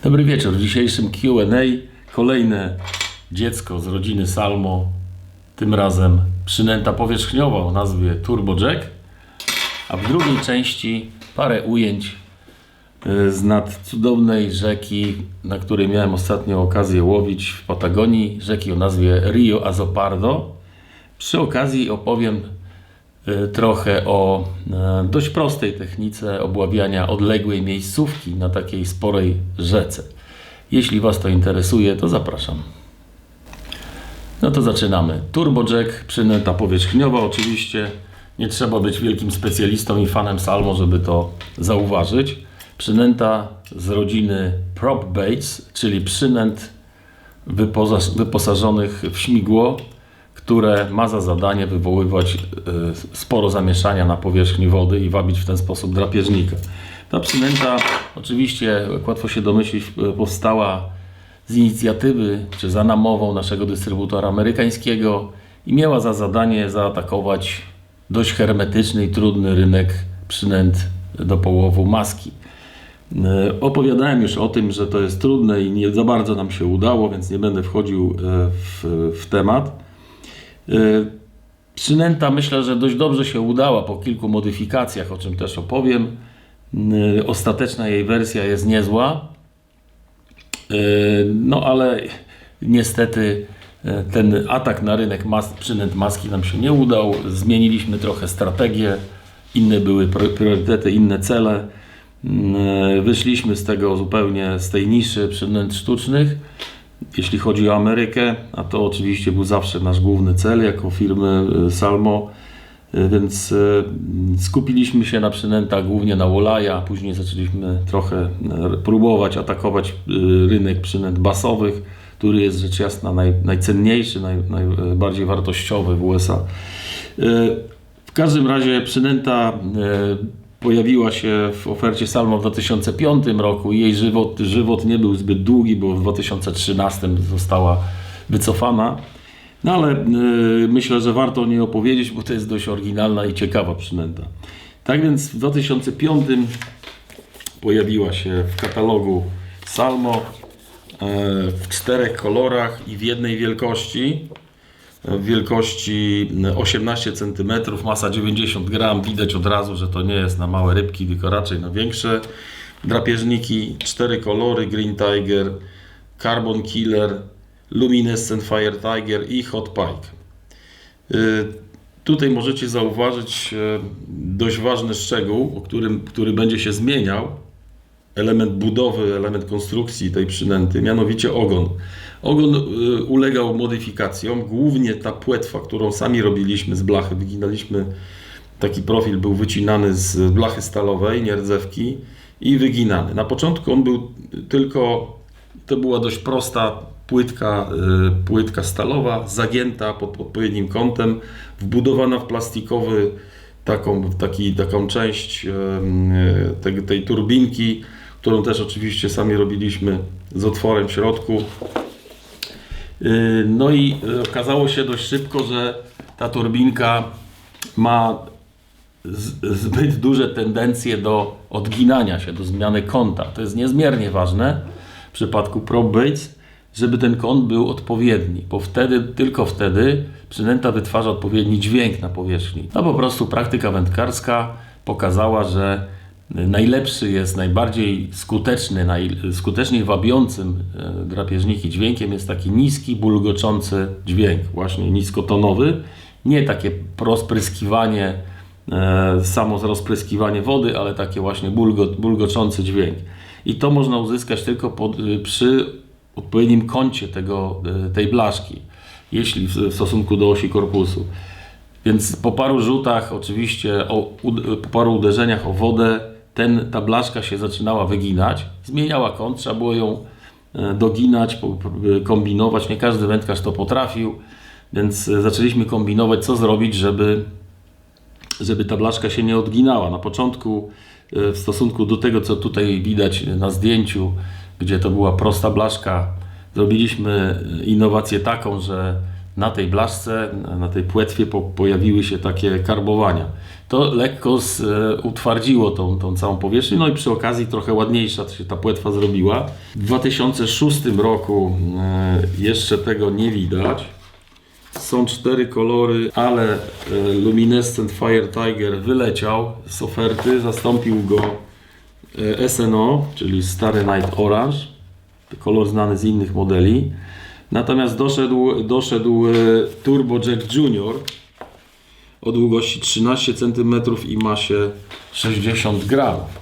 Dobry wieczór. W dzisiejszym Q&A kolejne dziecko z rodziny Salmo, tym razem przynęta powierzchniowa o nazwie Turbo Jack, a w drugiej części parę ujęć z nad cudownej rzeki, na której miałem ostatnio okazję łowić w Patagonii, rzeki o nazwie Rio Azo Pardo. Przy okazji opowiem trochę o dość prostej technice obławiania odległej miejscówki na takiej sporej rzece. Jeśli Was to interesuje, to zapraszam. No to zaczynamy. Turbo Jack, przynęta powierzchniowa. Oczywiście nie trzeba być wielkim specjalistą i fanem Salmo, żeby to zauważyć. Przynęta z rodziny prop baits, czyli przynęt wyposażonych w śmigło, które ma za zadanie wywoływać sporo zamieszania na powierzchni wody i wabić w ten sposób drapieżnika. Ta przynęta, oczywiście, jak łatwo się domyślić, powstała z inicjatywy czy za namową naszego dystrybutora amerykańskiego i miała za zadanie zaatakować dość hermetyczny i trudny rynek przynęt do połowu maski. Opowiadałem już o tym, że to jest trudne i nie za bardzo nam się udało, więc nie będę wchodził w temat. Przynęta, myślę, że dość dobrze się udała po kilku modyfikacjach, o czym też opowiem. Ostateczna jej wersja jest niezła, no ale niestety ten atak na rynek przynęt maski nam się nie udał. Zmieniliśmy trochę strategię, inne były priorytety, inne cele. Wyszliśmy z tego zupełnie, z tej niszy przynęt sztucznych. Jeśli chodzi o Amerykę, a to oczywiście był zawsze nasz główny cel jako firmy Salmo, więc skupiliśmy się na przynętach głównie na walleye, później zaczęliśmy trochę próbować atakować rynek przynęt basowych, który jest rzecz jasna najcenniejszy, najbardziej wartościowy w USA. W każdym razie przynęta pojawiła się w ofercie Salmo w 2005 roku i jej żywot nie był zbyt długi, bo w 2013 została wycofana. No ale myślę, że warto o niej opowiedzieć, bo to jest dość oryginalna i ciekawa przynęta. Tak więc w 2005 pojawiła się w katalogu Salmo w 4 kolorach i w jednej wielkości. W wielkości 18 cm, masa 90 g. Widać od razu, że to nie jest na małe rybki, tylko raczej na większe drapieżniki. 4 kolory: Green Tiger, Carbon Killer, Luminescent Fire Tiger i Hot Pike. Tutaj możecie zauważyć dość ważny szczegół, który będzie się zmieniał. Element budowy, element konstrukcji tej przynęty, mianowicie ogon. Ogon ulegał modyfikacjom, głównie ta płetwa, którą sami robiliśmy z blachy, wyginaliśmy, taki profil był wycinany z blachy stalowej, nie rdzewki, i wyginany. Na początku on był to była dość prosta płytka stalowa, zagięta pod odpowiednim kątem, wbudowana w plastikowy taką część tej turbinki, którą też oczywiście sami robiliśmy z otworem w środku. No i okazało się dość szybko, że ta turbinka ma zbyt duże tendencje do odginania się, do zmiany kąta. To jest niezmiernie ważne w przypadku prop baits, żeby ten kąt był odpowiedni, bo tylko wtedy przynęta wytwarza odpowiedni dźwięk na powierzchni. No po prostu praktyka wędkarska pokazała, że najlepszy jest, najbardziej skuteczny, najskuteczniej wabiącym drapieżniki dźwiękiem jest taki niski, bulgoczący dźwięk, właśnie niskotonowy, nie takie rozpryskiwanie, samo rozpryskiwanie wody, ale takie właśnie bulgoczący dźwięk. I to można uzyskać tylko przy odpowiednim kącie tej blaszki, jeśli w stosunku do osi korpusu. Więc po paru rzutach, oczywiście po paru uderzeniach o wodę, ta blaszka się zaczynała wyginać, zmieniała kąt, trzeba było ją doginać, kombinować. Nie każdy wędkarz to potrafił, więc zaczęliśmy kombinować, co zrobić, żeby ta blaszka się nie odginała. Na początku, w stosunku do tego, co tutaj widać na zdjęciu, gdzie to była prosta blaszka, zrobiliśmy innowację taką, że na tej blaszce, na tej płetwie pojawiły się takie karbowania. To lekko utwardziło tą całą powierzchnię, no i przy okazji trochę ładniejsza się ta płetwa zrobiła. W 2006 roku jeszcze tego nie widać. Są 4 kolory, ale Luminescent Fire Tiger wyleciał z oferty, zastąpił go SNO, czyli Starry Night Orange, kolor znany z innych modeli. Natomiast doszedł Turbo Jack Junior o długości 13 cm i masie 60 gramów.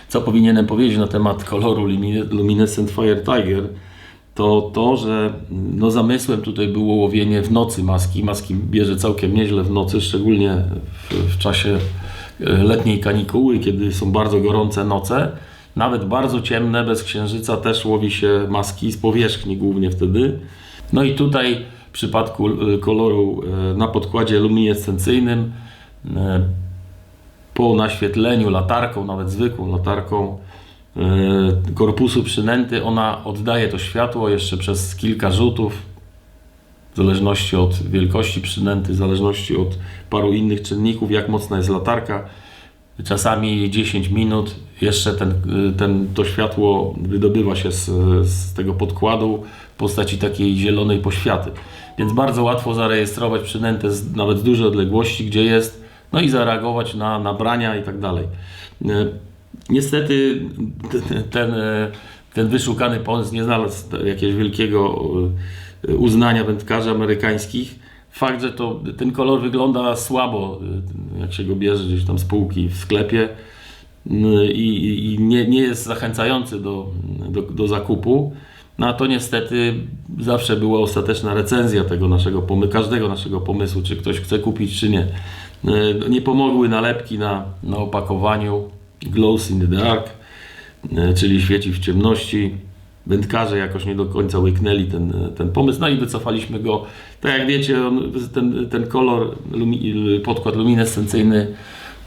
Co powinienem powiedzieć na temat koloru Luminescent Fire Tiger, to, że no zamysłem tutaj było łowienie w nocy maski. Maski bierze całkiem nieźle w nocy, szczególnie w czasie letniej kanikuły, kiedy są bardzo gorące noce. Nawet bardzo ciemne, bez księżyca też łowi się maski z powierzchni głównie wtedy. No i tutaj w przypadku koloru na podkładzie luminescencyjnym po naświetleniu latarką, nawet zwykłą latarką korpusu przynęty, ona oddaje to światło jeszcze przez kilka rzutów, w zależności od wielkości przynęty, w zależności od paru innych czynników, jak mocna jest latarka. Czasami 10 minut jeszcze to światło wydobywa się z tego podkładu w postaci takiej zielonej poświaty. Więc bardzo łatwo zarejestrować przynętę nawet z dużej odległości, gdzie jest, no i zareagować na nabrania i tak dalej. Niestety ten wyszukany pomysł nie znalazł jakiegoś wielkiego uznania wędkarzy amerykańskich. Fakt, że ten kolor wygląda słabo, jak się go bierze gdzieś tam z półki w sklepie i nie jest zachęcający do zakupu. No a to niestety zawsze była ostateczna recenzja każdego naszego pomysłu, czy ktoś chce kupić, czy nie. Nie pomogły nalepki na opakowaniu Glows in the Dark, czyli świeci w ciemności. Wędkarze jakoś nie do końca łyknęli ten pomysł, no i wycofaliśmy go. Tak jak wiecie, ten kolor, podkład luminescencyjny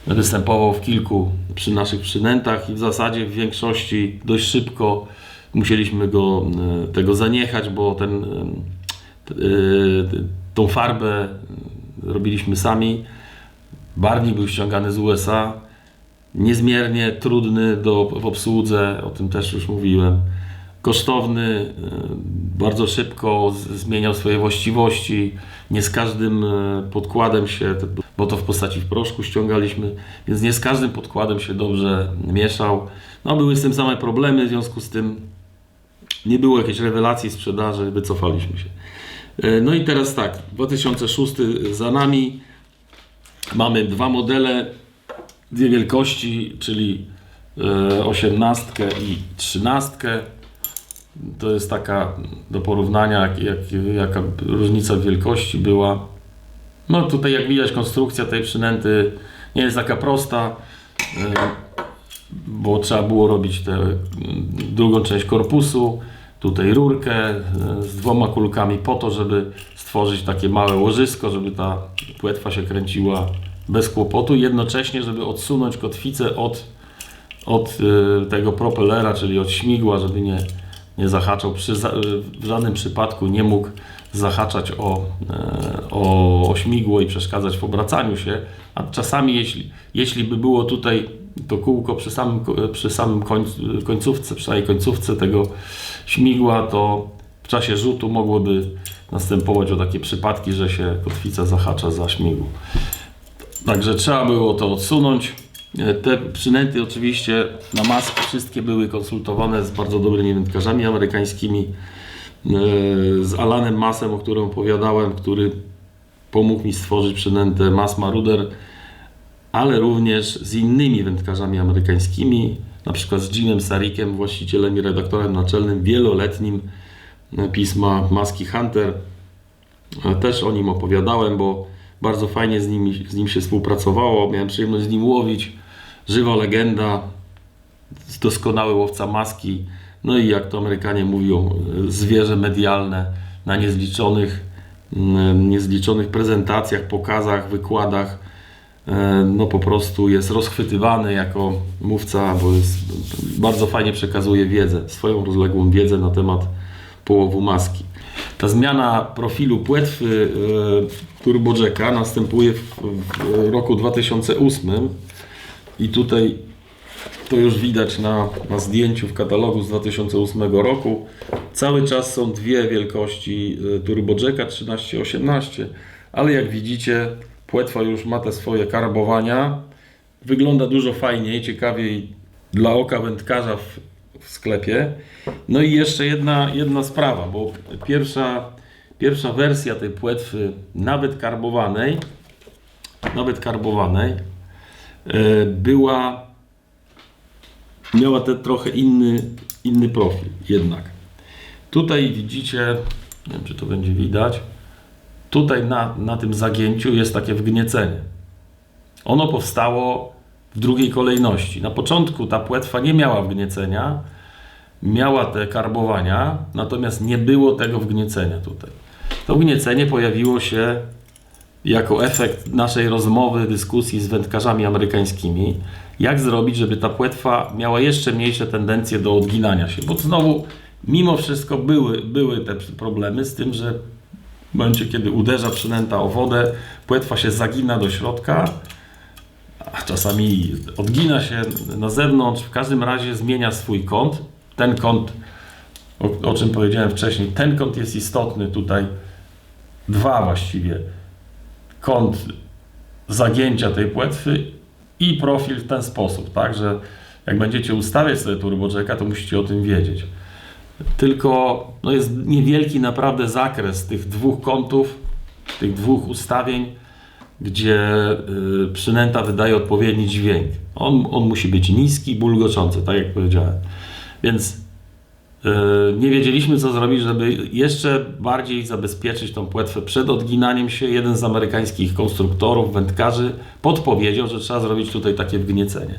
występował w kilku przy naszych przynętach i w zasadzie w większości dość szybko musieliśmy tego zaniechać, bo tą farbę robiliśmy sami. Barwnik był ściągany z USA, niezmiernie trudny w obsłudze, o tym też już mówiłem. Kosztowny, bardzo szybko zmieniał swoje właściwości, nie z każdym podkładem bo to w postaci w proszku ściągaliśmy, więc nie z każdym podkładem się dobrze mieszał. No, były z tym same problemy, w związku z tym nie było jakiejś rewelacji sprzedaży, wycofaliśmy się. No i teraz tak, 2006 za nami, mamy 2 modele, 2 wielkości, czyli 18 i 13. To jest taka do porównania, jaka różnica w wielkości była. No tutaj jak widać, konstrukcja tej przynęty nie jest taka prosta, bo trzeba było robić tę drugą część korpusu, tutaj rurkę z 2 kulkami po to, żeby stworzyć takie małe łożysko, żeby ta płetwa się kręciła bez kłopotu, jednocześnie żeby odsunąć kotwicę od tego propelera, czyli od śmigła, żeby nie zahaczał, w żadnym przypadku nie mógł zahaczać o śmigło i przeszkadzać w obracaniu się, a czasami jeśli by było tutaj to kółko przy samym końcówce tego śmigła, to w czasie rzutu mogłoby następować takie przypadki, że się kotwica zahacza za śmigło. Także trzeba było to odsunąć. Te przynęty oczywiście na maski wszystkie były konsultowane z bardzo dobrymi wędkarzami amerykańskimi, z Alanem Massem, o którym opowiadałem, który pomógł mi stworzyć przynętę Mass Marauder, ale również z innymi wędkarzami amerykańskimi, na przykład z Jimem Sarikiem, właścicielem i redaktorem naczelnym wieloletnim pisma Maski Hunter. Też o nim opowiadałem, bo bardzo fajnie z nim się współpracowało. Miałem przyjemność z nim łowić. Żywa legenda, doskonały łowca maski. No i jak to Amerykanie mówią, zwierzę medialne na niezliczonych prezentacjach, pokazach, wykładach. No po prostu jest rozchwytywany jako mówca, bo bardzo fajnie przekazuje wiedzę, swoją rozległą wiedzę na temat połowu maski. Ta zmiana profilu płetwy turbojacka następuje w roku 2008 i tutaj to już widać na zdjęciu w katalogu z 2008 roku. Cały czas są dwie wielkości turbojacka 13-18, ale jak widzicie, płetwa już ma te swoje karbowania. Wygląda dużo fajniej, ciekawiej dla oka wędkarza w sklepie. No i jeszcze jedna sprawa, bo pierwsza wersja tej płetwy, nawet karbowanej, miała trochę inny profil jednak. Tutaj widzicie, nie wiem czy to będzie widać, tutaj na tym zagięciu jest takie wgniecenie. Ono powstało w drugiej kolejności. Na początku ta płetwa nie miała wgniecenia, miała te karbowania, natomiast nie było tego wgniecenia tutaj. To wgniecenie pojawiło się jako efekt naszej rozmowy, dyskusji z wędkarzami amerykańskimi, jak zrobić, żeby ta płetwa miała jeszcze mniejsze tendencje do odginania się, bo znowu mimo wszystko były te problemy z tym, że w momencie, kiedy uderza przynęta o wodę, płetwa się zagina do środka, a czasami odgina się na zewnątrz, w każdym razie zmienia swój kąt. Ten kąt, o czym powiedziałem wcześniej, ten kąt jest istotny tutaj, dwa właściwie. Kąt zagięcia tej płetwy i profil w ten sposób, tak, że jak będziecie ustawiać sobie turbojacka, to musicie o tym wiedzieć. Tylko jest niewielki naprawdę zakres tych dwóch kątów, tych dwóch ustawień, gdzie przynęta wydaje odpowiedni dźwięk. On musi być niski, bulgoczący, tak jak powiedziałem. Więc nie wiedzieliśmy, co zrobić, żeby jeszcze bardziej zabezpieczyć tą płetwę przed odginaniem się. Jeden z amerykańskich konstruktorów, wędkarzy podpowiedział, że trzeba zrobić tutaj takie wgniecenie.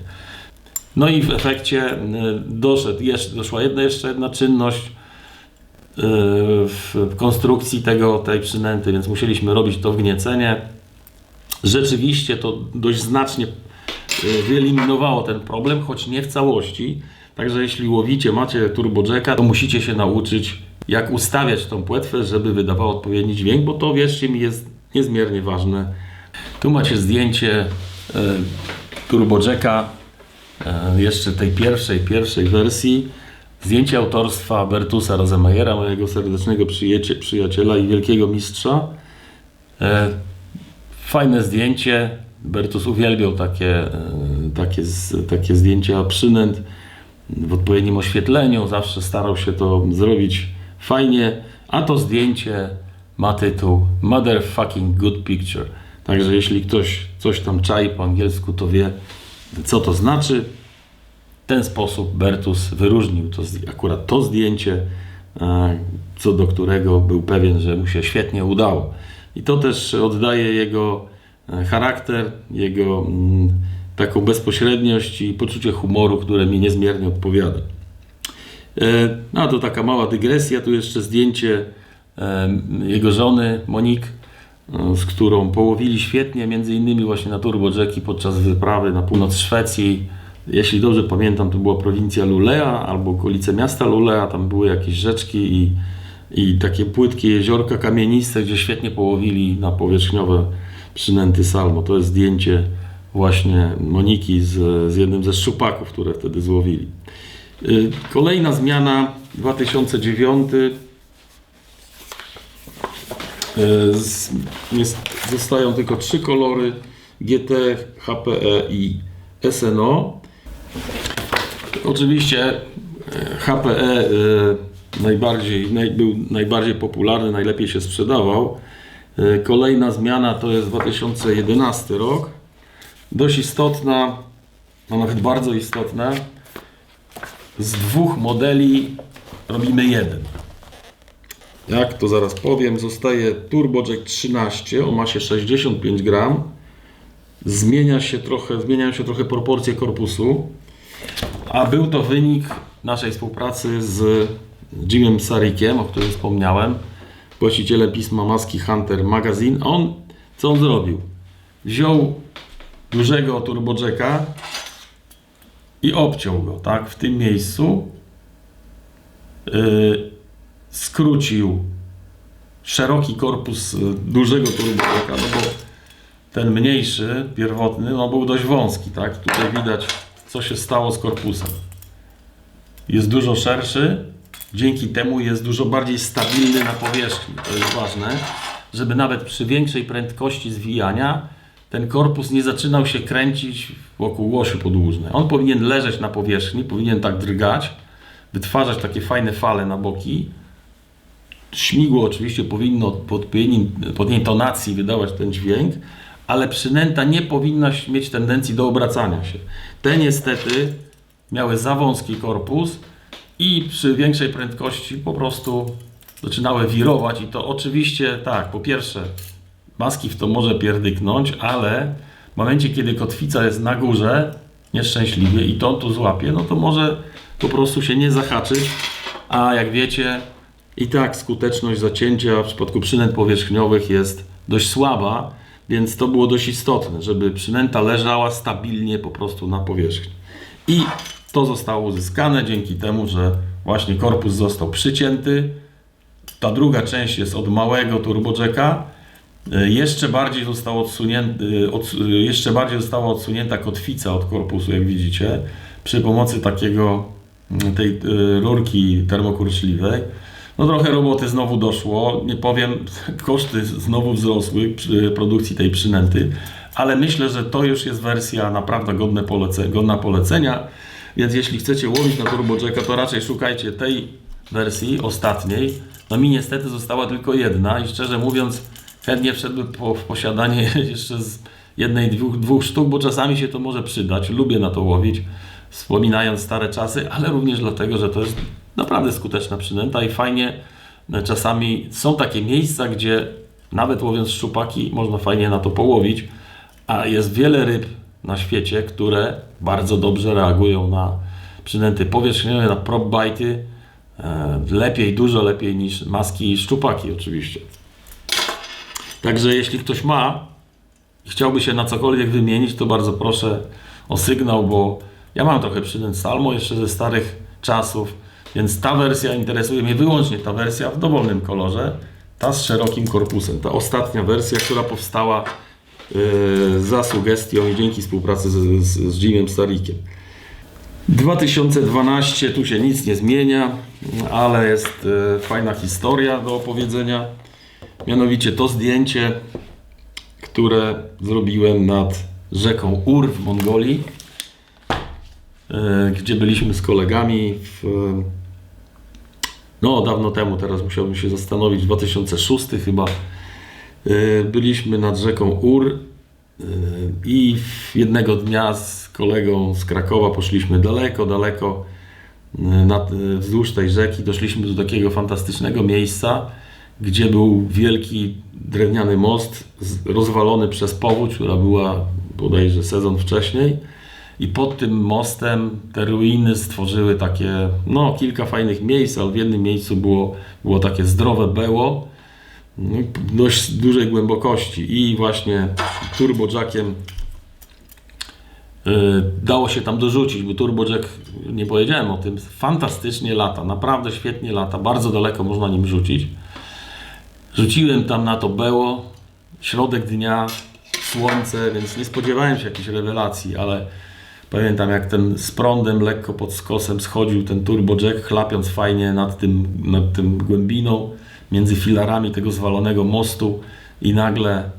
No i w efekcie doszła jeszcze jedna czynność w konstrukcji tej przynęty, więc musieliśmy robić to wgniecenie. Rzeczywiście to dość znacznie wyeliminowało ten problem, choć nie w całości. Także jeśli łowicie, macie turbojacka, to musicie się nauczyć, jak ustawiać tą płetwę, żeby wydawała odpowiedni dźwięk, bo to, wierzcie mi, jest niezmiernie ważne. Tu macie zdjęcie turbojacka, jeszcze tej pierwszej wersji. Zdjęcie autorstwa Bertusa Rosemeyera, mojego serdecznego przyjaciela i wielkiego mistrza. Fajne zdjęcie. Bertus uwielbiał takie zdjęcia przynęt w odpowiednim oświetleniu. Zawsze starał się to zrobić fajnie. A to zdjęcie ma tytuł Motherfucking Good Picture. Także jeśli ktoś coś tam czai po angielsku, to wie, co to znaczy. W ten sposób Bertus wyróżnił akurat to zdjęcie, co do którego był pewien, że mu się świetnie udało. I to też oddaje jego charakter, jego taką bezpośredniość i poczucie humoru, które mi niezmiernie odpowiada. No to taka mała dygresja. Tu jeszcze zdjęcie jego żony Monique, z którą połowili świetnie, między innymi właśnie na turbojacki podczas wyprawy na północ Szwecji. Jeśli dobrze pamiętam, to była prowincja Lulea albo okolice miasta Lulea. Tam były jakieś rzeczki i takie płytkie jeziorka kamieniste, gdzie świetnie połowili na powierzchniowe przynęty salmo. To jest zdjęcie właśnie Moniki z jednym ze szczupaków, które wtedy złowili. Kolejna zmiana, 2009. Zostają tylko 3 kolory: GT, HPE i SNO. Oczywiście HPE był najbardziej popularny, najlepiej się sprzedawał. Kolejna zmiana to jest 2011 rok. Dość istotna, a nawet bardzo istotna. Z 2 modeli robimy jeden. Jak to zaraz powiem, zostaje Turbojack 13 o masie 65 gram. Zmieniają się trochę proporcje korpusu, a był to wynik naszej współpracy z Jimem Sarikiem, o którym wspomniałem, właścicielem pisma Maski Hunter Magazine. Co on zrobił? Wziął dużego turbojacka i obciął go, tak, w tym miejscu skrócił szeroki korpus dużego turbojacka, no bo ten mniejszy, pierwotny, no był dość wąski, tak? Tutaj widać, co się stało z korpusem. Jest dużo szerszy, dzięki temu jest dużo bardziej stabilny na powierzchni. To jest ważne, żeby nawet przy większej prędkości zwijania ten korpus nie zaczynał się kręcić wokół osi podłużnej. On powinien leżeć na powierzchni, powinien tak drgać, wytwarzać takie fajne fale na boki. Śmigło oczywiście powinno od odpowiedniej tonacji wydawać ten dźwięk, ale przynęta nie powinna mieć tendencji do obracania się. Te niestety miały za wąski korpus i przy większej prędkości po prostu zaczynały wirować i to oczywiście tak, po pierwsze maski w to może pierdyknąć, ale w momencie, kiedy kotwica jest na górze nieszczęśliwie i to on tu złapie, no to może po prostu się nie zahaczyć, a jak wiecie i tak skuteczność zacięcia w przypadku przynęt powierzchniowych jest dość słaba, więc to było dość istotne, żeby przynęta leżała stabilnie po prostu na powierzchni. I to zostało uzyskane dzięki temu, że właśnie korpus został przycięty. Ta druga część jest od małego turbojacka. Jeszcze bardziej została odsunięta kotwica od korpusu, jak widzicie, przy pomocy tej rurki termokurczliwej. No trochę roboty znowu doszło, nie powiem, koszty znowu wzrosły przy produkcji tej przynęty, ale myślę, że to już jest wersja naprawdę godna polecenia, więc jeśli chcecie łowić na turbojacka, to raczej szukajcie tej wersji ostatniej. No mi niestety została tylko jedna i szczerze mówiąc chętnie wszedłbym w posiadanie jeszcze z jednej, dwóch sztuk, bo czasami się to może przydać, lubię na to łowić, wspominając stare czasy, ale również dlatego, że to jest naprawdę skuteczna przynęta i fajnie, czasami są takie miejsca, gdzie nawet łowiąc szczupaki można fajnie na to połowić, a jest wiele ryb na świecie, które bardzo dobrze reagują na przynęty powierzchniowe, na prop-bite'y, lepiej, dużo lepiej niż maski i szczupaki oczywiście. Także jeśli ktoś ma i chciałby się na cokolwiek wymienić, to bardzo proszę o sygnał, bo ja mam trochę przynęt Salmo jeszcze ze starych czasów, więc ta wersja interesuje mnie wyłącznie, ta wersja w dowolnym kolorze, ta z szerokim korpusem, ta ostatnia wersja, która powstała za sugestią i dzięki współpracy z Jimem Starikiem. 2012, tu się nic nie zmienia, ale jest fajna historia do opowiedzenia. Mianowicie to zdjęcie, które zrobiłem nad rzeką Ur w Mongolii, gdzie byliśmy z kolegami dawno temu, teraz musiałbym się zastanowić, 2006 chyba. Byliśmy nad rzeką Ur i jednego dnia z kolegą z Krakowa poszliśmy daleko wzdłuż tej rzeki. Doszliśmy do takiego fantastycznego miejsca, gdzie był wielki drewniany most rozwalony przez powódź, która była bodajże sezon wcześniej. I pod tym mostem te ruiny stworzyły takie, kilka fajnych miejsc, ale w jednym miejscu było takie zdrowe beło, dość dużej głębokości i właśnie turbojackiem dało się tam dorzucić, bo turbojack, nie powiedziałem o tym, fantastycznie lata, naprawdę świetnie lata, bardzo daleko można nim rzucić. Rzuciłem tam na to beło, środek dnia, słońce, więc nie spodziewałem się jakiejś rewelacji, ale pamiętam jak z prądem lekko pod skosem schodził ten turbojack, chlapiąc fajnie nad tym głębiną, między filarami tego zwalonego mostu i nagle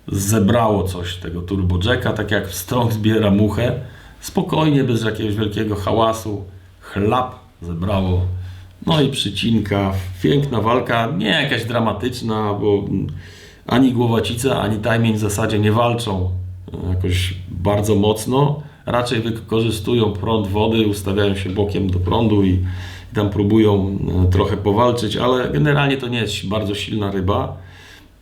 zebrało coś tego turbojacka, tak jak strąg zbiera muchę, spokojnie, bez jakiegoś wielkiego hałasu, chlap zebrało. No i przycinka, piękna walka, nie jakaś dramatyczna, bo ani głowacica, ani tajmień w zasadzie nie walczą jakoś bardzo mocno, raczej wykorzystują prąd wody, ustawiają się bokiem do prądu i tam próbują trochę powalczyć, ale generalnie to nie jest bardzo silna ryba.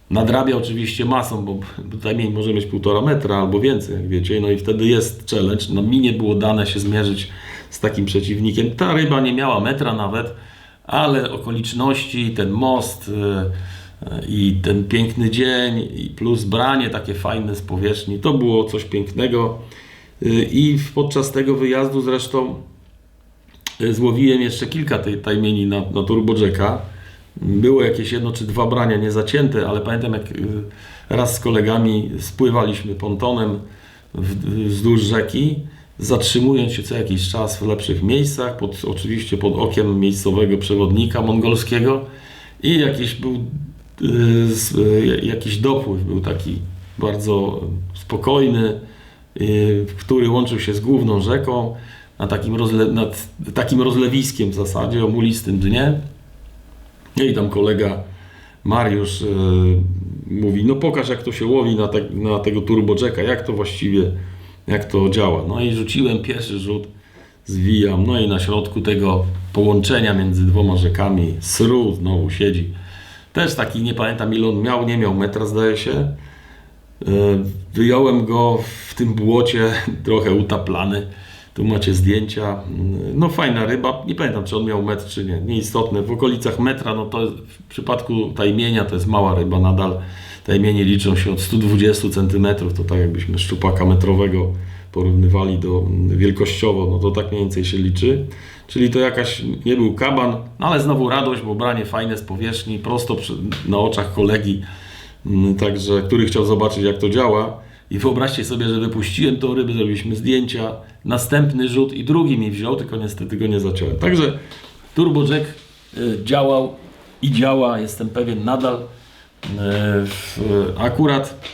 Nadrabia oczywiście masą, bo tajmień może mieć 1,5 metra albo więcej, jak wiecie, no i wtedy jest challenge. No mi nie było dane się zmierzyć z takim przeciwnikiem. Ta ryba nie miała metra nawet, ale okoliczności, ten most i ten piękny dzień i plus branie takie fajne z powierzchni, to było coś pięknego. I podczas tego wyjazdu zresztą złowiłem jeszcze kilka tej tajmieni na Turbo Jacka. Było jakieś 1 czy 2 brania niezacięte, ale pamiętam, jak raz z kolegami spływaliśmy pontonem wzdłuż rzeki, zatrzymując się co jakiś czas w lepszych miejscach, oczywiście pod okiem miejscowego przewodnika mongolskiego, i jakiś dopływ był taki bardzo spokojny, który łączył się z główną rzeką nad takim rozlewiskiem w zasadzie o mulistym dnie. I tam kolega Mariusz mówi, no pokaż, jak to się łowi na tego Turbo Jacka, jak to działa. No i rzuciłem pierwszy rzut, zwijam, no i na środku tego połączenia między 2 rzekami sru znowu siedzi. Też taki, nie pamiętam ile on miał, nie miał metra, zdaje się. Wyjąłem go w tym błocie, trochę utaplany. Tu macie zdjęcia. No fajna ryba, nie pamiętam, czy on miał metr, czy nie. Nieistotne, w okolicach metra, no to w przypadku tajmienia to jest mała ryba nadal. Tajmienie liczą się od 120 cm, to tak jakbyśmy szczupaka metrowego porównywali wielkościowo, no to tak mniej więcej się liczy. Czyli to nie był kaban, no ale znowu radość, bo branie fajne z powierzchni, prosto na oczach kolegi, także, który chciał zobaczyć, jak to działa. I wyobraźcie sobie, że wypuściłem tą rybę, zrobiliśmy zdjęcia, następny rzut i drugi mi wziął, tylko niestety go nie zaciąłem. Także Turbo Jack działał i działa, jestem pewien, nadal. Akurat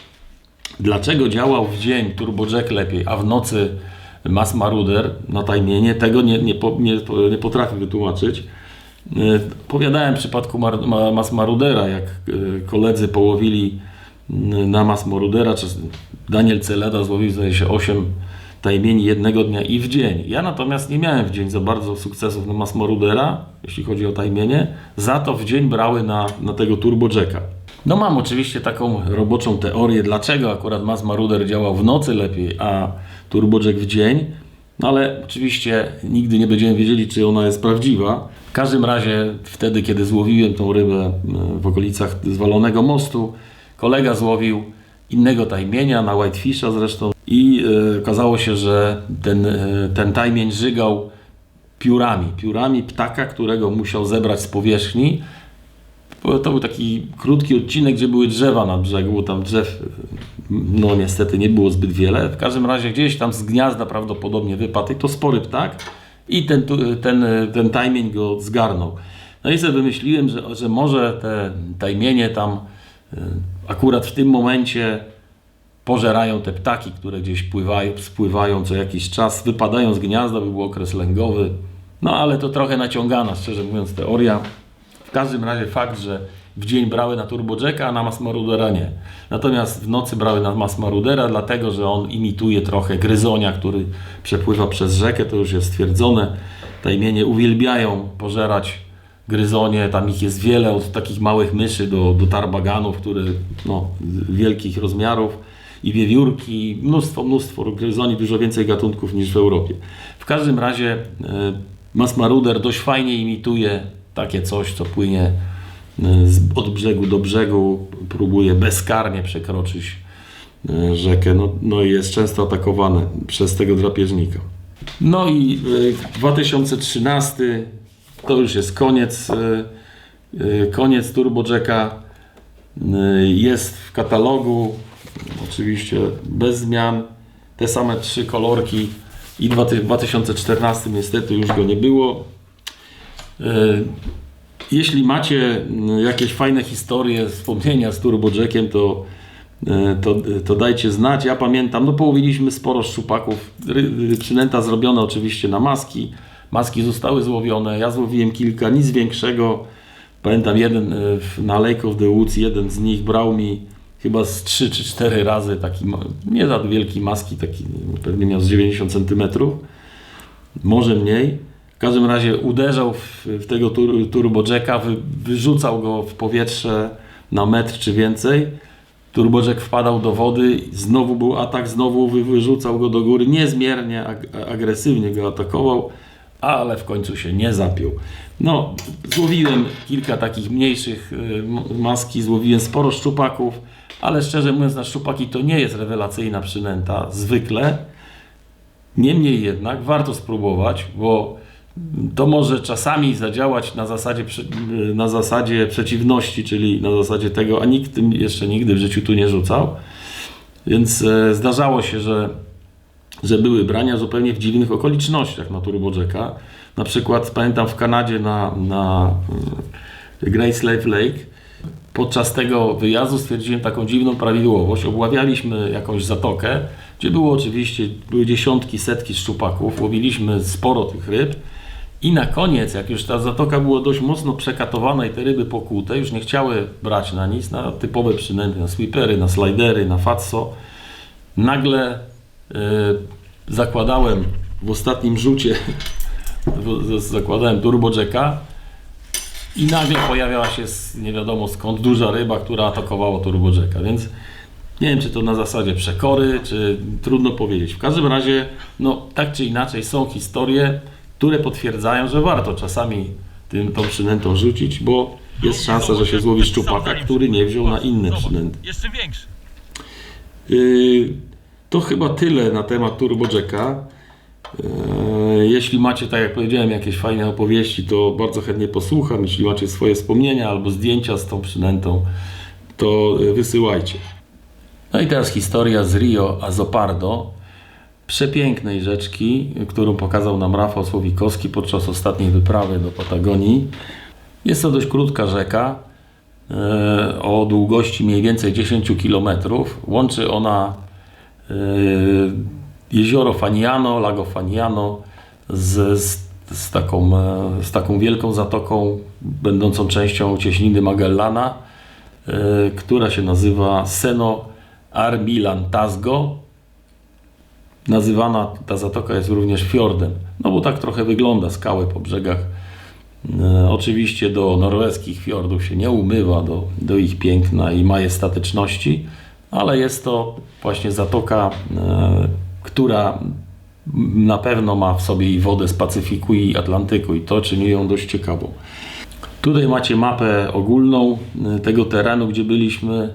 dlaczego działał w dzień Turbo Jack lepiej, a w nocy Mass Marauder na tajmienie, tego nie potrafię wytłumaczyć. Powiadałem w przypadku Mass Maraudera, jak koledzy połowili na Mass Maraudera, czy Daniel Celeda złowił, zdaje się, 8 tajmieni jednego dnia i w dzień. Ja natomiast nie miałem w dzień za bardzo sukcesów na Mass Maraudera, jeśli chodzi o tajmienie, za to w dzień brały na tego Turbo Jacka. No mam oczywiście taką roboczą teorię, dlaczego akurat Mass Marauder działał w nocy lepiej, a Turbo Jack w dzień, no ale oczywiście nigdy nie będziemy wiedzieli, czy ona jest prawdziwa. W każdym razie wtedy, kiedy złowiłem tą rybę w okolicach zwalonego mostu, kolega złowił innego tajmienia, na Whitefisha zresztą, i okazało się, że ten tajmień żygał piórami ptaka, którego musiał zebrać z powierzchni. To był taki krótki odcinek, gdzie były drzewa na brzegu, tam drzew no niestety nie było zbyt wiele. W każdym razie gdzieś tam z gniazda prawdopodobnie wypadł i to spory ptak i ten tajmień go zgarnął. No i sobie wymyśliłem, że może te tajmienie tam akurat w tym momencie pożerają te ptaki, które gdzieś spływają co jakiś czas, wypadają z gniazda, by był okres lęgowy. No ale to trochę naciągana, szczerze mówiąc, teoria. W każdym razie fakt, że w dzień brały na Turbo Jacka, a na Mass Maraudera nie. Natomiast w nocy brały na Mass Maraudera, dlatego że on imituje trochę gryzonia, który przepływa przez rzekę, to już jest stwierdzone. Tajmienie uwielbiają pożerać gryzonie, tam ich jest wiele, od takich małych myszy do tarbaganów, które no, wielkich rozmiarów, i wiewiórki, mnóstwo gryzoni, dużo więcej gatunków niż w Europie. W każdym razie Mass Marauder dość fajnie imituje takie coś, co płynie od brzegu do brzegu, próbuje bezkarnie przekroczyć rzekę, no i jest często atakowany przez tego drapieżnika. No i 2013 to już jest koniec Turbo Jacka, jest w katalogu, oczywiście bez zmian, te same 3 kolorki i w 2014 niestety już go nie było. Jeśli macie jakieś fajne historie, wspomnienia z Turbo Jackiem, to dajcie znać. Ja pamiętam, no połowiliśmy sporo szczupaków, przynęta zrobione oczywiście na maski. Maski zostały złowione, ja złowiłem kilka, nic większego. Pamiętam jeden na Lake of the Woods, jeden z nich brał mi chyba z 3 czy 4 razy taki, nie za wielki maski, taki pewnie miał z 90 cm, może mniej. W każdym razie uderzał w tego Turbo Jacka, wyrzucał go w powietrze na metr czy więcej. Turbo Jack wpadał do wody, znowu był atak, znowu wyrzucał go do góry, niezmiernie agresywnie go atakował, ale w końcu się nie zapiął. No, złowiłem kilka takich mniejszych maski, złowiłem sporo szczupaków, ale szczerze mówiąc, na szczupaki to nie jest rewelacyjna przynęta zwykle. Niemniej jednak warto spróbować, bo To może czasami zadziałać na zasadzie przeciwności, czyli na zasadzie tego, a nikt tym jeszcze nigdy w życiu tu nie rzucał. Więc zdarzało się, że były brania zupełnie w dziwnych okolicznościach na turbojacka. Na przykład pamiętam w Kanadzie na Great Slave Lake podczas tego wyjazdu stwierdziłem taką dziwną prawidłowość. Obławialiśmy jakąś zatokę, gdzie były dziesiątki, setki szczupaków, łowiliśmy sporo tych ryb i na koniec, jak już ta zatoka była dość mocno przekatowana i te ryby pokłute, już nie chciały brać na nic, na typowe przynęty, na sweepery, na slidery, na fatso, nagle zakładałem w ostatnim rzucie zakładałem turbojacka i nagle pojawiała się nie wiadomo skąd duża ryba, która atakowała turbojacka, więc nie wiem, czy to na zasadzie przekory, czy trudno powiedzieć. W każdym razie, no tak czy inaczej są historie, które potwierdzają, że warto czasami tą przynętą rzucić, bo jest szansa, że się złowi szczupaka, który nie wziął na inne przynęty. Jeszcze większy. To chyba tyle na temat turbojacka. Jeśli macie, tak jak powiedziałem, jakieś fajne opowieści, to bardzo chętnie posłucham. Jeśli macie swoje wspomnienia albo zdjęcia z tą przynętą, to wysyłajcie. No i teraz historia z Rio Azopardo, przepięknej rzeczki, którą pokazał nam Rafał Słowikowski podczas ostatniej wyprawy do Patagonii. Jest to dość krótka rzeka o długości mniej więcej 10 km. Łączy ona jezioro Fagnano, Lago Fagnano z taką wielką zatoką będącą częścią cieśniny Magellana, która się nazywa Seno Armilantasgo. Nazywana ta zatoka jest również fiordem, no bo tak trochę wygląda, skały po brzegach. Oczywiście do norweskich fiordów się nie umywa, do ich piękna i majestatyczności, ale jest to właśnie zatoka, która na pewno ma w sobie i wodę z Pacyfiku i Atlantyku i to czyni ją dość ciekawą. Tutaj macie mapę ogólną tego terenu, gdzie byliśmy,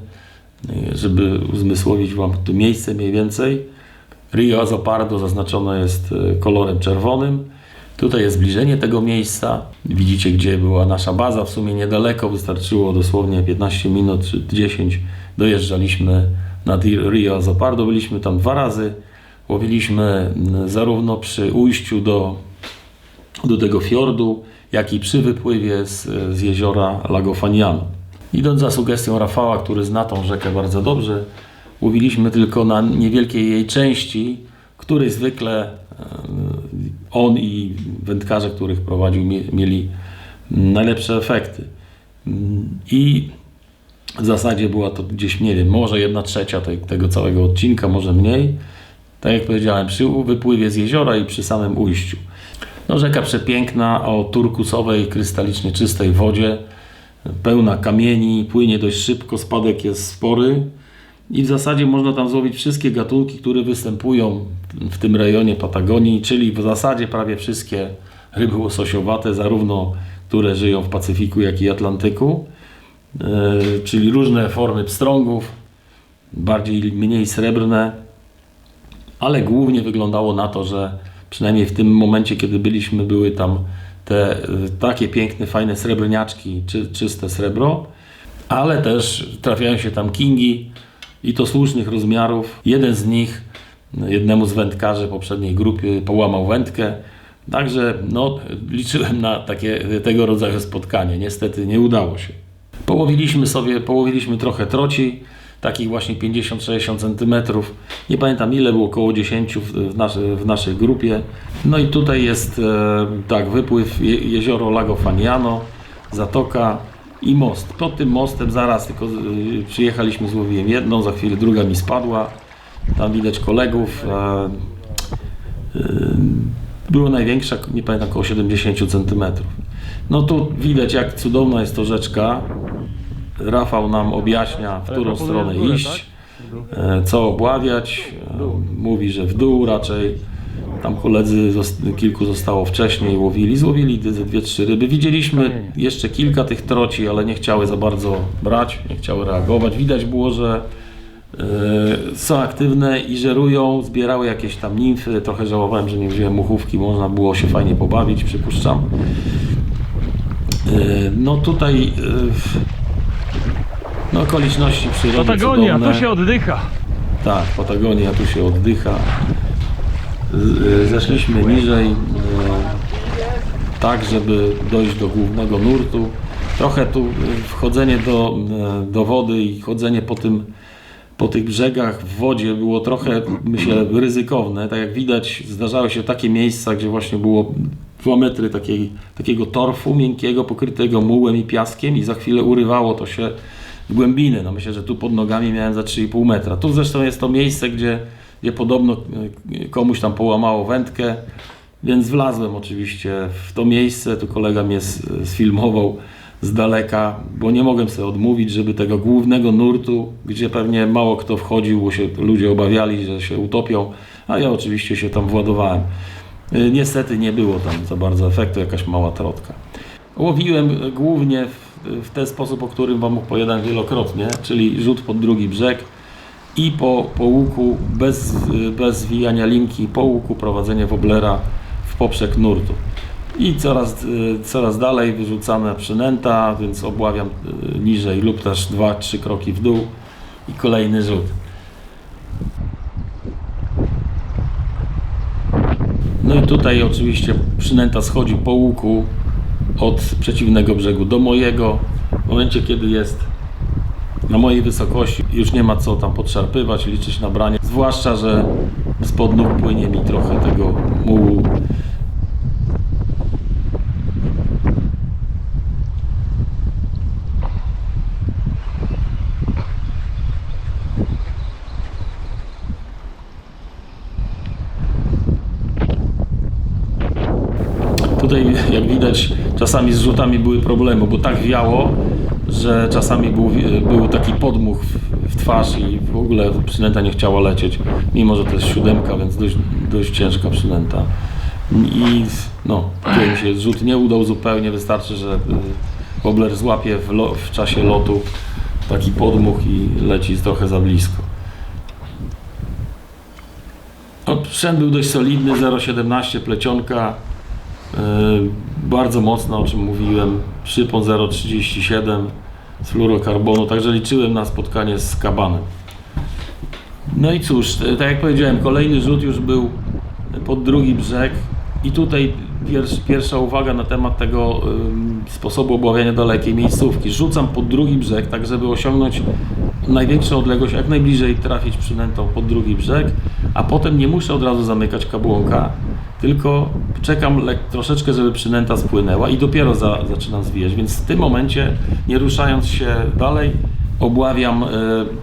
żeby uzmysłowić Wam to miejsce mniej więcej. Rio Azopardo zaznaczone jest kolorem czerwonym. Tutaj jest zbliżenie tego miejsca. Widzicie, gdzie była nasza baza. W sumie niedaleko, wystarczyło dosłownie 15 minut czy 10. Dojeżdżaliśmy nad Rio Azopardo. Byliśmy tam 2 razy. Łowiliśmy zarówno przy ujściu do tego fiordu, jak i przy wypływie z jeziora Lago Fagnano. Idąc za sugestią Rafała, który zna tą rzekę bardzo dobrze, łowiliśmy tylko na niewielkiej jej części, której zwykle on i wędkarze, których prowadził, mieli najlepsze efekty. I w zasadzie była to gdzieś, nie wiem, może 1/3 tego całego odcinka, może mniej. Tak jak powiedziałem, przy wypływie z jeziora i przy samym ujściu. No, rzeka przepiękna, o turkusowej, krystalicznie czystej wodzie, pełna kamieni, płynie dość szybko, spadek jest spory i w zasadzie można tam złowić wszystkie gatunki, które występują w tym rejonie Patagonii, czyli w zasadzie prawie wszystkie ryby łososiowate, zarówno które żyją w Pacyfiku, jak i Atlantyku, czyli różne formy pstrągów, bardziej lub mniej srebrne, ale głównie wyglądało na to, że przynajmniej w tym momencie, kiedy byliśmy, były tam te takie piękne, fajne srebrniaczki, czyste srebro, ale też trafiają się tam kingi i to słusznych rozmiarów. Jeden z nich, jednemu z wędkarzy poprzedniej grupy połamał wędkę, także no, liczyłem na tego rodzaju spotkanie. Niestety nie udało się. Połowiliśmy trochę troci, takich właśnie 50-60 cm. Nie pamiętam ile, było około 10 w naszej grupie. No i tutaj jest tak, wypływ jezioro Lago Fagnano, zatoka i most. Pod tym mostem zaraz tylko przyjechaliśmy, złowiłem jedną, za chwilę druga mi spadła. Tam widać kolegów. Było największa, nie pamiętam, około 70 cm. No tu widać, jak cudowna jest to rzeczka. Rafał nam objaśnia, w którą stronę iść, co obławiać. Mówi, że w dół raczej. Tam koledzy, kilku zostało wcześniej, złowili 2-3 ryby. Widzieliśmy jeszcze kilka tych troci, ale nie chciały za bardzo brać, nie chciały reagować. Widać było, że są aktywne i żerują, zbierały jakieś tam nimfy. Trochę żałowałem, że nie wziąłem muchówki, można było się fajnie pobawić, przypuszczam. No tutaj no okoliczności przyrody Patagonia, cudowne. tu się oddycha. Tak, Patagonia, tu się oddycha. Zeszliśmy niżej, tak żeby dojść do głównego nurtu. Trochę tu wchodzenie do wody i chodzenie po tych brzegach w wodzie było trochę, myślę, ryzykowne. Tak jak widać, zdarzały się takie miejsca, gdzie właśnie było 2 metry takiego torfu miękkiego, pokrytego mułem i piaskiem i za chwilę urywało to się w głębinę. No myślę, że tu pod nogami miałem za 3,5 metra. Tu zresztą jest to miejsce, gdzie podobno komuś tam połamało wędkę, więc wlazłem oczywiście w to miejsce. Tu kolega mnie sfilmował z daleka, bo nie mogłem sobie odmówić, żeby tego głównego nurtu, gdzie pewnie mało kto wchodził, bo się ludzie obawiali, że się utopią, a ja oczywiście się tam władowałem. Niestety nie było tam za bardzo efektu, jakaś mała trotka. Łowiłem głównie w ten sposób, o którym Wam opowiadałem wielokrotnie, czyli rzut pod drugi brzeg i po łuku, bez zwijania linki, po łuku prowadzenie woblera w poprzek nurtu. I coraz dalej wyrzucane przynęta, więc obławiam niżej lub też 2-3 kroki w dół i kolejny rzut. No i tutaj oczywiście przynęta schodzi po łuku od przeciwnego brzegu do mojego. W momencie, kiedy jest na mojej wysokości, już nie ma co tam podszarpywać, liczyć na branie. Zwłaszcza, że spod nóg płynie mi trochę tego mułu. Tutaj, jak widać, czasami z rzutami były problemy, bo tak wiało, że czasami był taki podmuch w twarz i w ogóle przynęta nie chciała lecieć, mimo że to jest 7, więc dość ciężka przynęta. I no, tutaj mi się rzut nie udał zupełnie, wystarczy, że wobbler złapie w czasie lotu taki podmuch i leci trochę za blisko. No, sprzęt był dość solidny, 0,17 plecionka. Bardzo mocno, o czym mówiłem, szypon 0,37 z fluorokarbonu, także liczyłem na spotkanie z kabanem. No i cóż, tak jak powiedziałem, kolejny rzut już był pod drugi brzeg i tutaj pierwsza uwaga na temat tego sposobu obławiania dalekiej miejscówki. Rzucam pod drugi brzeg, tak żeby osiągnąć największą odległość, jak najbliżej trafić przynętą pod drugi brzeg, a potem nie muszę od razu zamykać kabłonka, tylko czekam troszeczkę, żeby przynęta spłynęła i dopiero zaczynam zwijać, więc w tym momencie, nie ruszając się dalej, obławiam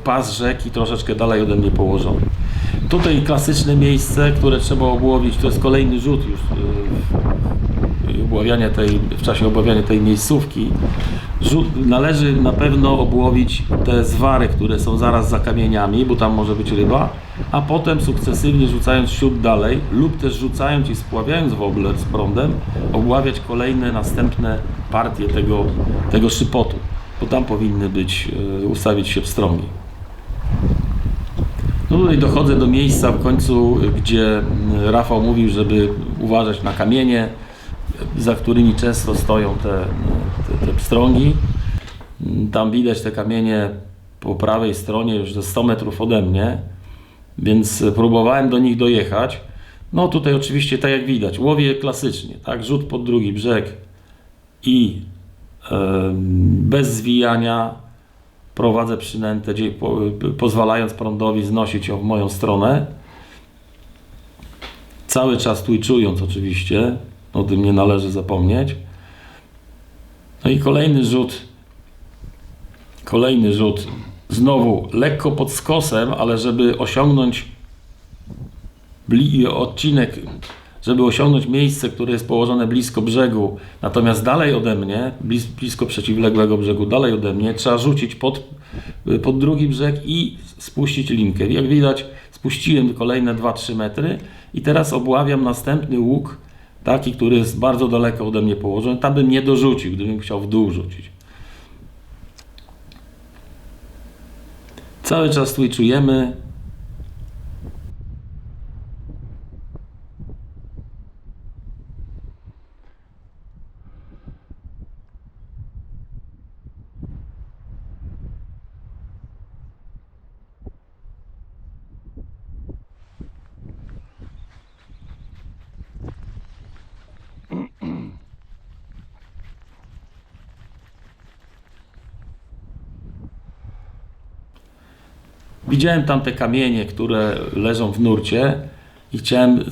pas rzeki troszeczkę dalej ode mnie położony. Tutaj klasyczne miejsce, które trzeba obłowić, to jest kolejny rzut już w czasie obławiania tej miejscówki. Należy na pewno obłowić te zwary, które są zaraz za kamieniami, bo tam może być ryba, a potem sukcesywnie rzucając siód dalej lub też rzucając i spławiając wobbler z prądem, obławiać kolejne następne partie tego szypotu, bo tam powinny ustawić się pstrągi. No tutaj dochodzę do miejsca w końcu, gdzie Rafał mówił, żeby uważać na kamienie, za którymi często stoją te pstrągi. Tam widać te kamienie po prawej stronie już ze 100 metrów ode mnie, więc próbowałem do nich dojechać. No tutaj oczywiście, tak jak widać, łowię klasycznie, tak? Rzut pod drugi brzeg i bez zwijania prowadzę przynętę, pozwalając prądowi znosić ją w moją stronę. Cały czas twitchując oczywiście, o tym nie należy zapomnieć. No i kolejny rzut, znowu lekko pod skosem, ale żeby osiągnąć odcinek, żeby osiągnąć miejsce, które jest położone blisko brzegu, natomiast dalej ode mnie, blisko przeciwległego brzegu, dalej ode mnie, trzeba rzucić pod drugi brzeg i spuścić linkę. Jak widać, spuściłem kolejne 2-3 metry i teraz obławiam następny łuk, taki, który jest bardzo daleko ode mnie położony. Tam bym nie dorzucił, gdybym chciał w dół rzucić. Cały czas twitchujemy. Widziałem tam te kamienie, które leżą w nurcie i chciałem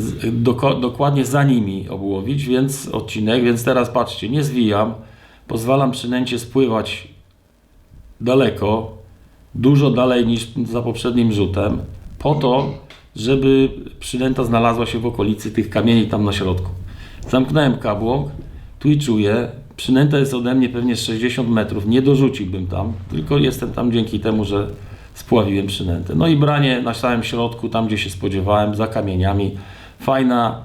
dokładnie za nimi obłowić, więc odcinek, więc teraz patrzcie, nie zwijam, pozwalam przynęcie spływać daleko, dużo dalej niż za poprzednim rzutem, po to, żeby przynęta znalazła się w okolicy tych kamieni tam na środku. Zamknąłem kabłok, twitchuję, przynęta jest ode mnie pewnie 60 metrów, nie dorzuciłbym tam, tylko jestem tam dzięki temu, że spławiłem przynętę. No i branie na samym środku, tam gdzie się spodziewałem, za kamieniami. Fajna,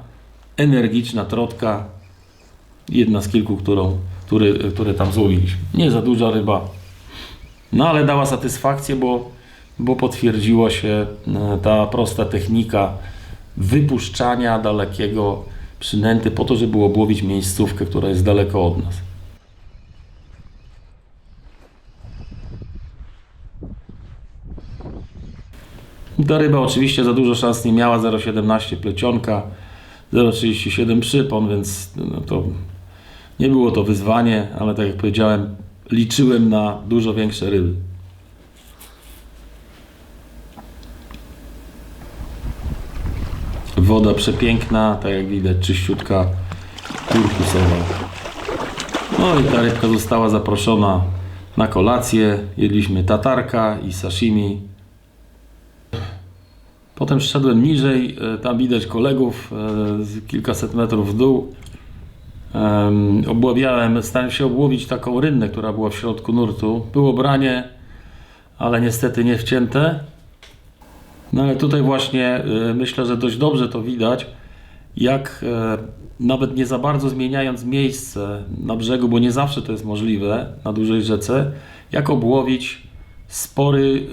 energiczna trotka. Jedna z kilku, które tam złowiliśmy. Nie za duża ryba. No ale dała satysfakcję, bo potwierdziła się ta prosta technika wypuszczania dalekiego przynęty po to, żeby obłowić miejscówkę, która jest daleko od nas. Ta ryba oczywiście za dużo szans nie miała, 0,17 plecionka, 0,37 przypon, więc no to nie było to wyzwanie, ale tak jak powiedziałem, liczyłem na dużo większe ryby. Woda przepiękna, tak jak widać, czyściutka, turkusowa. No i ta rybka została zaproszona na kolację. Jedliśmy tatarka i sashimi. Potem szedłem niżej, tam widać kolegów kilkaset metrów w dół. Starałem się obłowić taką rynnę, która była w środku nurtu. Było branie, ale niestety nie wcięte. No ale tutaj właśnie myślę, że dość dobrze to widać, jak nawet nie za bardzo zmieniając miejsce na brzegu, bo nie zawsze to jest możliwe na dużej rzece, jak obłowić spory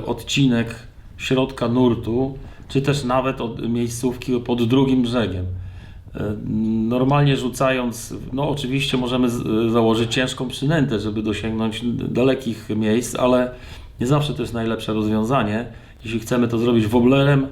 odcinek środka nurtu, czy też nawet od miejscówki pod drugim brzegiem. Normalnie rzucając, no oczywiście możemy założyć ciężką przynętę, żeby dosięgnąć dalekich miejsc, ale nie zawsze to jest najlepsze rozwiązanie. Jeśli chcemy to zrobić woblerem,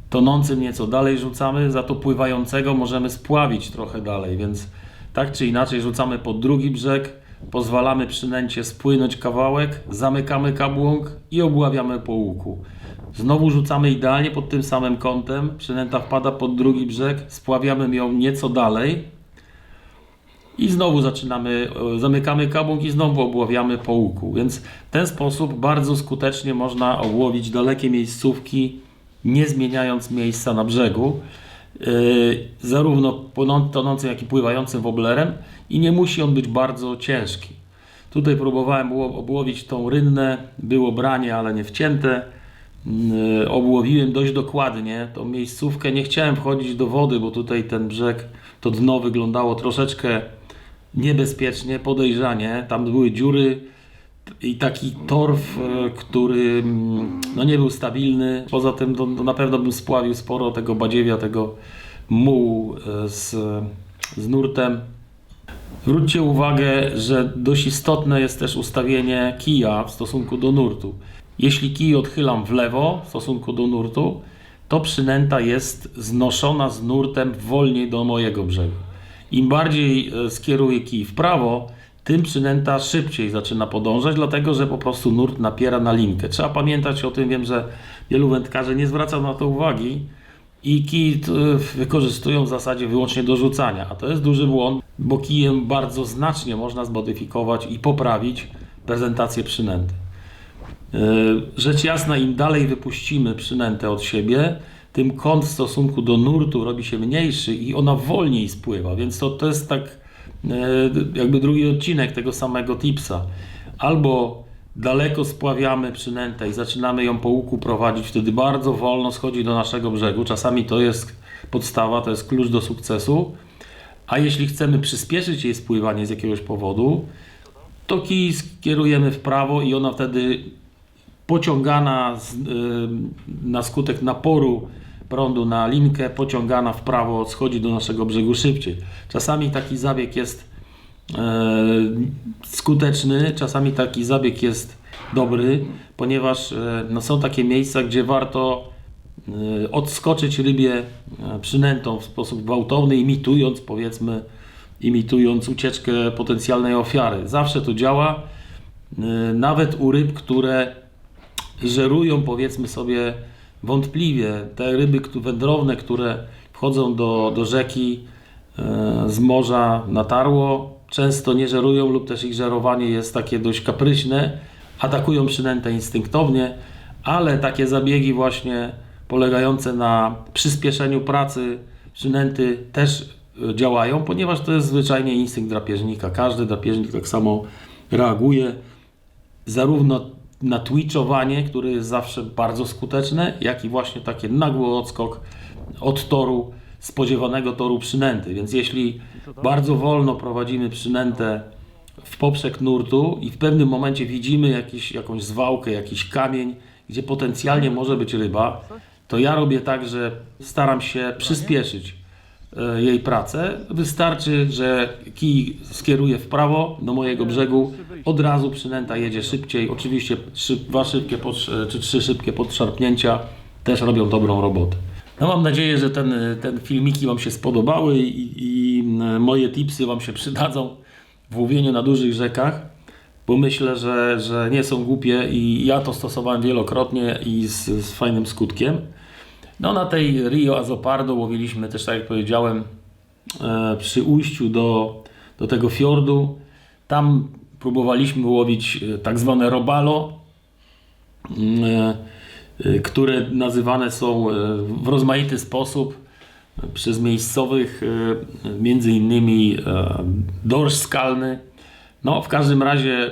tonącym nieco dalej rzucamy, za to pływającego możemy spławić trochę dalej, więc tak czy inaczej rzucamy pod drugi brzeg, pozwalamy przynęcie spłynąć kawałek, zamykamy kabłąk i obławiamy po łuku. Znowu rzucamy idealnie pod tym samym kątem, przynęta wpada pod drugi brzeg, spławiamy ją nieco dalej i znowu zamykamy kabłąk i znowu obławiamy po łuku. Więc w ten sposób bardzo skutecznie można obłowić dalekie miejscówki, nie zmieniając miejsca na brzegu, zarówno tonącym, jak i pływającym woblerem, i nie musi on być bardzo ciężki. Tutaj próbowałem obłowić tą rynnę, było branie, ale nie wcięte. Obłowiłem dość dokładnie tą miejscówkę, nie chciałem wchodzić do wody, bo tutaj ten brzeg, to dno wyglądało troszeczkę niebezpiecznie, podejrzanie, tam były dziury i taki torf, który no nie był stabilny. Poza tym to na pewno bym spławił sporo tego badziewia, tego mułu z nurtem. Zwróćcie uwagę, że dość istotne jest też ustawienie kija w stosunku do nurtu. Jeśli kij odchylam w lewo w stosunku do nurtu, to przynęta jest znoszona z nurtem wolniej do mojego brzegu. Im bardziej skieruję kij w prawo, tym przynęta szybciej zaczyna podążać, dlatego że po prostu nurt napiera na linkę. Trzeba pamiętać o tym, wiem, że wielu wędkarzy nie zwraca na to uwagi i kij wykorzystują w zasadzie wyłącznie do rzucania, a to jest duży błąd, bo kijem bardzo znacznie można zmodyfikować i poprawić prezentację przynęty. Rzecz jasna, im dalej wypuścimy przynętę od siebie, tym kąt w stosunku do nurtu robi się mniejszy i ona wolniej spływa, więc to jest tak jakby drugi odcinek tego samego tipsa. Albo daleko spławiamy przynętę i zaczynamy ją po łuku prowadzić, wtedy bardzo wolno schodzi do naszego brzegu. Czasami to jest podstawa, to jest klucz do sukcesu. A jeśli chcemy przyspieszyć jej spływanie z jakiegoś powodu, to kij skierujemy w prawo i ona wtedy pociągana na skutek naporu prądu na linkę, pociągana w prawo, schodzi do naszego brzegu szybciej. Czasami taki zabieg jest skuteczny, czasami taki zabieg jest dobry, ponieważ no, są takie miejsca, gdzie warto odskoczyć rybie przynętą w sposób gwałtowny, imitując ucieczkę potencjalnej ofiary. Zawsze to działa, nawet u ryb, które żerują, powiedzmy sobie, wątpliwie. Te ryby wędrowne, które wchodzą do rzeki z morza na tarło, często nie żerują lub też ich żerowanie jest takie dość kapryśne, atakują przynętę instynktownie, ale takie zabiegi właśnie polegające na przyspieszeniu pracy przynęty też działają, ponieważ to jest zwyczajnie instynkt drapieżnika. Każdy drapieżnik tak samo reaguje zarówno na twitchowanie, które jest zawsze bardzo skuteczne, jak i właśnie taki nagły odskok od toru, spodziewanego toru przynęty. Więc jeśli bardzo wolno prowadzimy przynętę w poprzek nurtu i w pewnym momencie widzimy jakąś zwałkę, jakiś kamień, gdzie potencjalnie może być ryba, to ja robię tak, że staram się przyspieszyć jej pracę. Wystarczy, że kij skieruję w prawo do mojego brzegu, od razu przynęta jedzie szybciej. Oczywiście 3 szybkie podszarpnięcia też robią dobrą robotę. No mam nadzieję, że ten filmiki Wam się spodobały i moje tipsy Wam się przydadzą w łowieniu na dużych rzekach, bo myślę, że nie są głupie i ja to stosowałem wielokrotnie i z fajnym skutkiem. No na tej Rio Azopardo łowiliśmy też, tak jak powiedziałem, przy ujściu do tego fiordu. Tam próbowaliśmy łowić tak zwane robalo, które nazywane są w rozmaity sposób przez miejscowych, między innymi dorsz skalny. No w każdym razie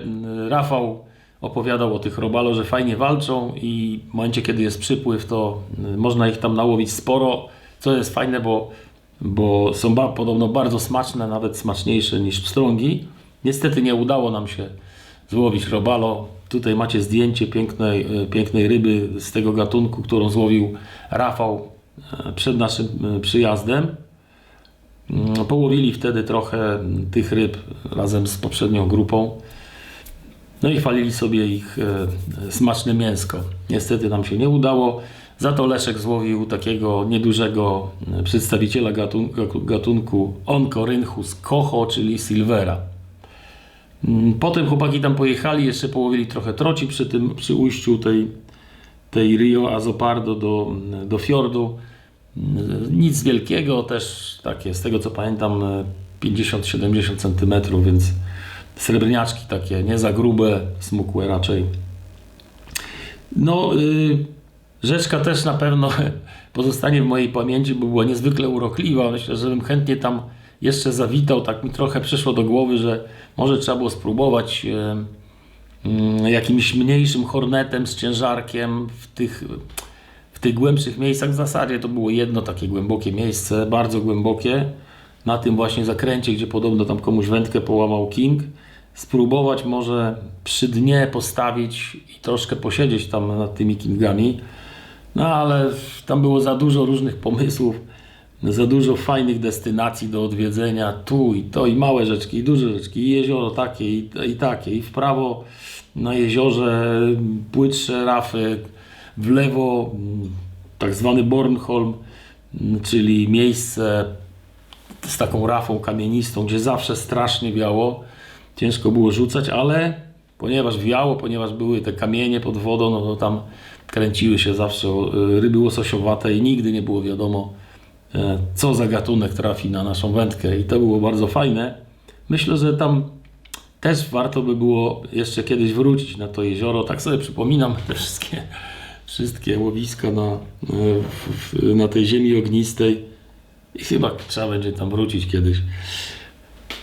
Rafał opowiadał o tych robalo, że fajnie walczą i w momencie, kiedy jest przypływ, to można ich tam nałowić sporo, co jest fajne, bo są podobno bardzo smaczne, nawet smaczniejsze niż pstrągi. Niestety nie udało nam się złowić robalo. Tutaj macie zdjęcie pięknej ryby z tego gatunku, którą złowił Rafał przed naszym przyjazdem. Połowili wtedy trochę tych ryb razem z poprzednią grupą. No i chwalili sobie ich smaczne mięsko. Niestety nam się nie udało. Za to Leszek złowił takiego niedużego przedstawiciela gatunku Oncorhynchus coho, czyli silvera. Potem chłopaki tam pojechali, jeszcze połowili trochę troci przy ujściu tej Rio Azopardo do fiordu. Nic wielkiego, też takie, z tego co pamiętam, 50-70 cm, więc srebrniaczki takie, nie za grube, smukłe raczej. No, rzeczka też na pewno pozostanie w mojej pamięci, bo była niezwykle urokliwa. Myślę, że bym chętnie tam jeszcze zawitał. Tak mi trochę przyszło do głowy, że może trzeba było spróbować jakimś mniejszym hornetem z ciężarkiem w tych głębszych miejscach. W zasadzie to było jedno takie głębokie miejsce, bardzo głębokie, na tym właśnie zakręcie, gdzie podobno tam komuś wędkę połamał King. Spróbować może przy dnie postawić i troszkę posiedzieć tam nad tymi Kingami. No ale tam było za dużo różnych pomysłów, za dużo fajnych destynacji do odwiedzenia, tu i to, i małe rzeczki, i duże rzeczki, i jezioro takie, i takie, i w prawo na jeziorze płytsze rafy, w lewo tak zwany Bornholm, czyli miejsce z taką rafą kamienistą, gdzie zawsze strasznie wiało, ciężko było rzucać, ale ponieważ wiało, ponieważ były te kamienie pod wodą, no to tam kręciły się zawsze ryby łososiowate i nigdy nie było wiadomo, co za gatunek trafi na naszą wędkę, i to było bardzo fajne. Myślę, że tam też warto by było jeszcze kiedyś wrócić na to jezioro. Tak sobie przypominam te wszystkie łowiska na tej ziemi ognistej i chyba trzeba będzie tam wrócić kiedyś.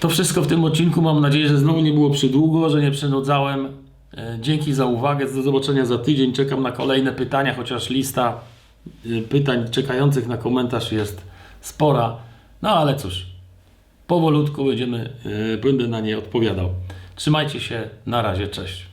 To wszystko w tym odcinku. Mam nadzieję, że znowu nie było przydługo, że nie przenudzałem. Dzięki za uwagę. Do zobaczenia za tydzień. Czekam na kolejne pytania, chociaż lista pytań czekających na komentarz jest spora. No ale cóż, powolutku będę na nie odpowiadał. Trzymajcie się. Na razie. Cześć.